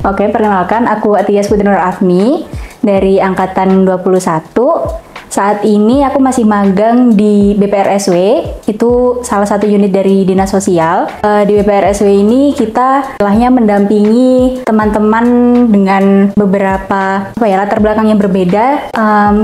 Oke, perkenalkan aku Atias Putri Nur Afni dari angkatan 21. Saat ini aku masih magang di BPRSW, itu salah satu unit dari Dinas Sosial. Di BPRSW ini kita istilahnya mendampingi teman-teman dengan beberapa latar belakang yang berbeda.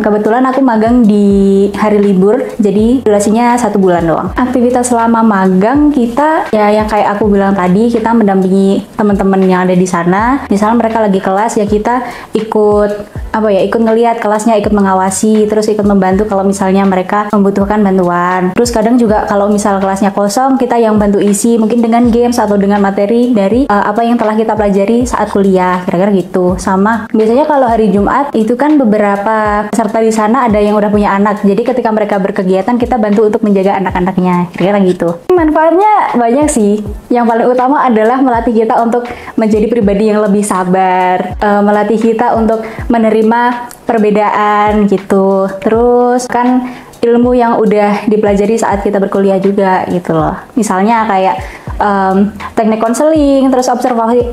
Kebetulan aku magang di hari libur, jadi durasinya 1 bulan doang. Aktivitas selama magang kita, ya yang kayak aku bilang tadi, kita mendampingi teman-teman yang ada di sana. Misalnya mereka lagi kelas, ya kita ikut ngelihat kelasnya, ikut mengawasi, terus ikut membantu kalau misalnya mereka membutuhkan bantuan. Terus kadang juga kalau misal kelasnya kosong, kita yang bantu isi mungkin dengan games atau dengan materi dari apa yang telah kita pelajari saat kuliah, kira-kira gitu. Sama biasanya kalau hari Jumat itu kan beberapa peserta di sana ada yang udah punya anak, jadi ketika mereka berkegiatan kita bantu untuk menjaga anak-anaknya, kira-kira gitu. Manfaatnya banyak sih. Yang paling utama adalah melatih kita untuk menjadi pribadi yang lebih sabar, melatih kita untuk menerima perbedaan gitu. Terus kan ilmu yang udah dipelajari saat kita berkuliah juga gitu loh. Misalnya kayak teknik konseling, terus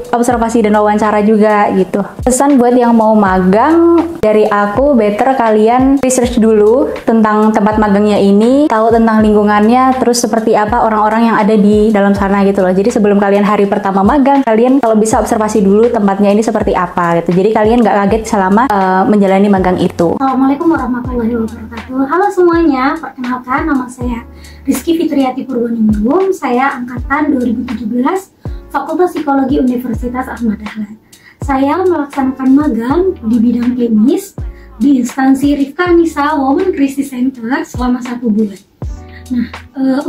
observasi dan wawancara juga gitu. Pesan buat yang mau magang dari aku, better kalian research dulu tentang tempat magangnya ini, tahu tentang lingkungannya, terus seperti apa orang-orang yang ada di dalam sana gitu loh. Jadi sebelum kalian hari pertama magang, kalian kalau bisa observasi dulu tempatnya ini seperti apa gitu. Jadi kalian nggak kaget selama menjalani magang itu. Assalamualaikum warahmatullahi wabarakatuh. Halo semuanya, perkenalkan nama saya Rizky Fitriati Purwaningrum. Saya angkatan 2017, Fakultas Psikologi Universitas Ahmad Dahlan. Saya melaksanakan magang di bidang klinis di instansi Rifka Nisa Women Crisis Center selama 1 bulan. Nah,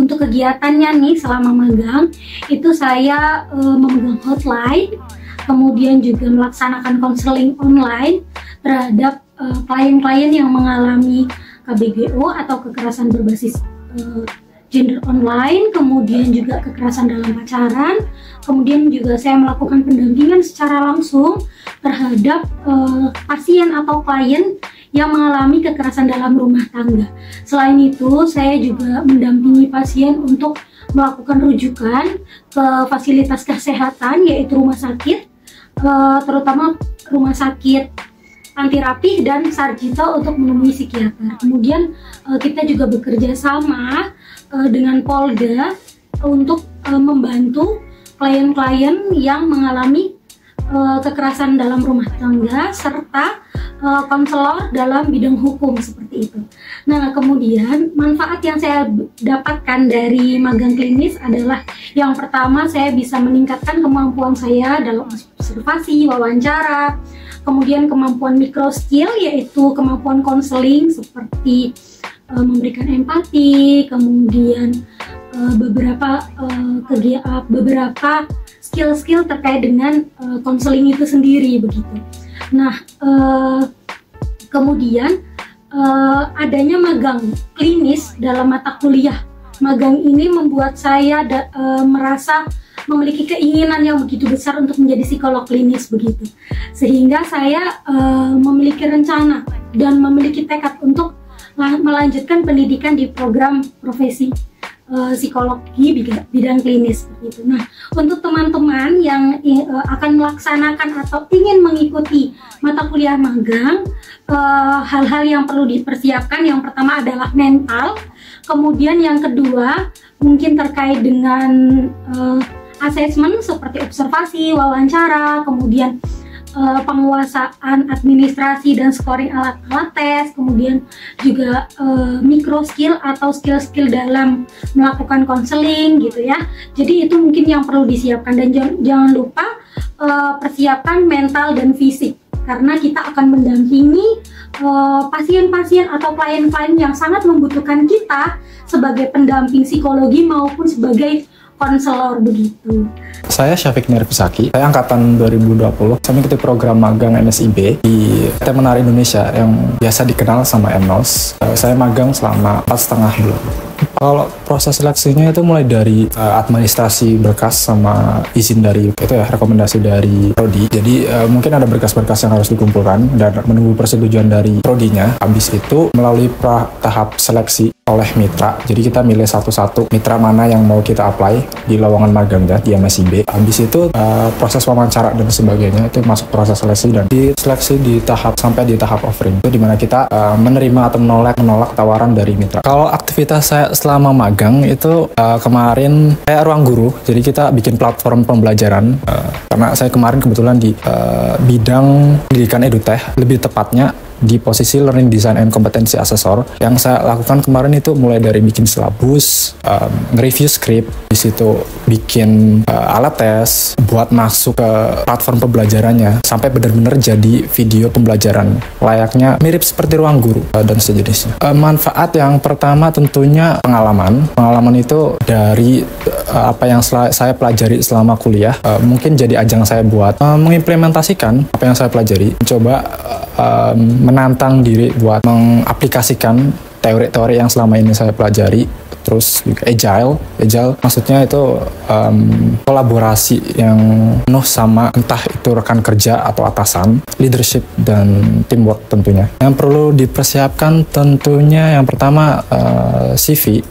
untuk kegiatannya nih selama magang, itu saya memegang hotline, kemudian juga melaksanakan konseling online terhadap klien-klien yang mengalami KBGO atau kekerasan berbasis gender online, kemudian juga kekerasan dalam pacaran. Kemudian juga saya melakukan pendampingan secara langsung terhadap pasien atau klien yang mengalami kekerasan dalam rumah tangga. Selain itu, saya juga mendampingi pasien untuk melakukan rujukan ke fasilitas kesehatan, yaitu rumah sakit, terutama rumah sakit Anti Rapih dan Sarjito untuk menemui psikiater. Kemudian kita juga bekerja sama dengan Polda untuk membantu klien-klien yang mengalami kekerasan dalam rumah tangga serta konselor dalam bidang hukum seperti itu. Nah, kemudian manfaat yang saya dapatkan dari magang klinis adalah yang pertama, saya bisa meningkatkan kemampuan saya dalam observasi, wawancara, kemudian kemampuan micro skill yaitu kemampuan konseling seperti memberikan empati, kemudian beberapa skill-skill terkait dengan konseling itu sendiri begitu. Nah, kemudian adanya magang klinis dalam mata kuliah magang ini membuat saya merasa memiliki keinginan yang begitu besar untuk menjadi psikolog klinis begitu, sehingga saya memiliki rencana dan memiliki tekad untuk melanjutkan pendidikan di program profesi psikologi bidang klinis begitu. Nah, untuk teman-teman yang akan melaksanakan atau ingin mengikuti mata kuliah magang, hal-hal yang perlu dipersiapkan yang pertama adalah mental, kemudian yang kedua mungkin terkait dengan asesmen seperti observasi, wawancara, kemudian penguasaan administrasi dan scoring alat-alat tes, kemudian juga micro skill atau skill-skill dalam melakukan konseling gitu ya. Jadi itu mungkin yang perlu disiapkan, dan jangan lupa persiapkan mental dan fisik, karena kita akan mendampingi pasien-pasien atau klien-klien yang sangat membutuhkan kita sebagai pendamping psikologi maupun sebagai konselor begitu. Saya Syafiq Nirfusaki, saya angkatan 2020. Saya mengikuti program magang MSIB di PT Menara Indonesia yang biasa dikenal sama ENOS. Saya magang selama 4,5 bulan. Kalau proses seleksinya itu mulai dari administrasi berkas sama izin dari itu ya, rekomendasi dari prodi. Jadi mungkin ada berkas-berkas yang harus dikumpulkan dan menunggu persetujuan dari prodinya. Habis itu melalui tahap seleksi oleh mitra. Jadi kita milih satu-satu mitra mana yang mau kita apply di lowongan magangnya di MSIB. Habis itu proses wawancara dan sebagainya itu masuk proses seleksi dan diseleksi di tahap sampai di tahap offering. Itu dimana kita menerima atau menolak tawaran dari mitra. Kalau aktivitas saya selama magang itu kemarin kayak ruang guru. Jadi kita bikin platform pembelajaran karena saya kemarin kebetulan di bidang pendidikan edutech, lebih tepatnya di posisi Learning Design and Competency Assessor. Yang saya lakukan kemarin itu mulai dari bikin silabus, nge-review script, di situ bikin alat tes buat masuk ke platform pembelajarannya sampai benar-benar jadi video pembelajaran layaknya mirip seperti ruang guru dan sejenisnya. Manfaat yang pertama tentunya pengalaman itu dari apa yang saya pelajari selama kuliah, mungkin jadi ajang saya buat mengimplementasikan apa yang saya pelajari, mencoba menantang diri buat mengaplikasikan teori-teori yang selama ini saya pelajari. Terus juga agile maksudnya itu kolaborasi yang penuh sama entah itu rekan kerja atau atasan, leadership dan teamwork tentunya. Yang perlu dipersiapkan tentunya yang pertama CV,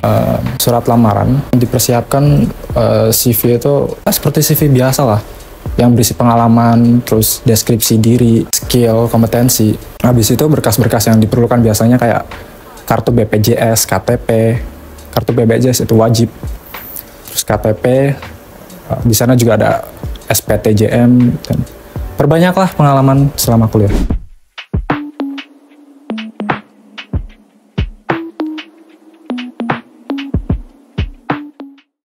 surat lamaran. Dipersiapkan CV itu seperti CV biasa lah, yang berisi pengalaman, terus deskripsi diri, skill, kompetensi. Habis itu berkas-berkas yang diperlukan biasanya kayak kartu BPJS, KTP. Kartu BPJS itu wajib. Terus KTP, di sana juga ada SPTJM. Dan perbanyaklah pengalaman selama kuliah.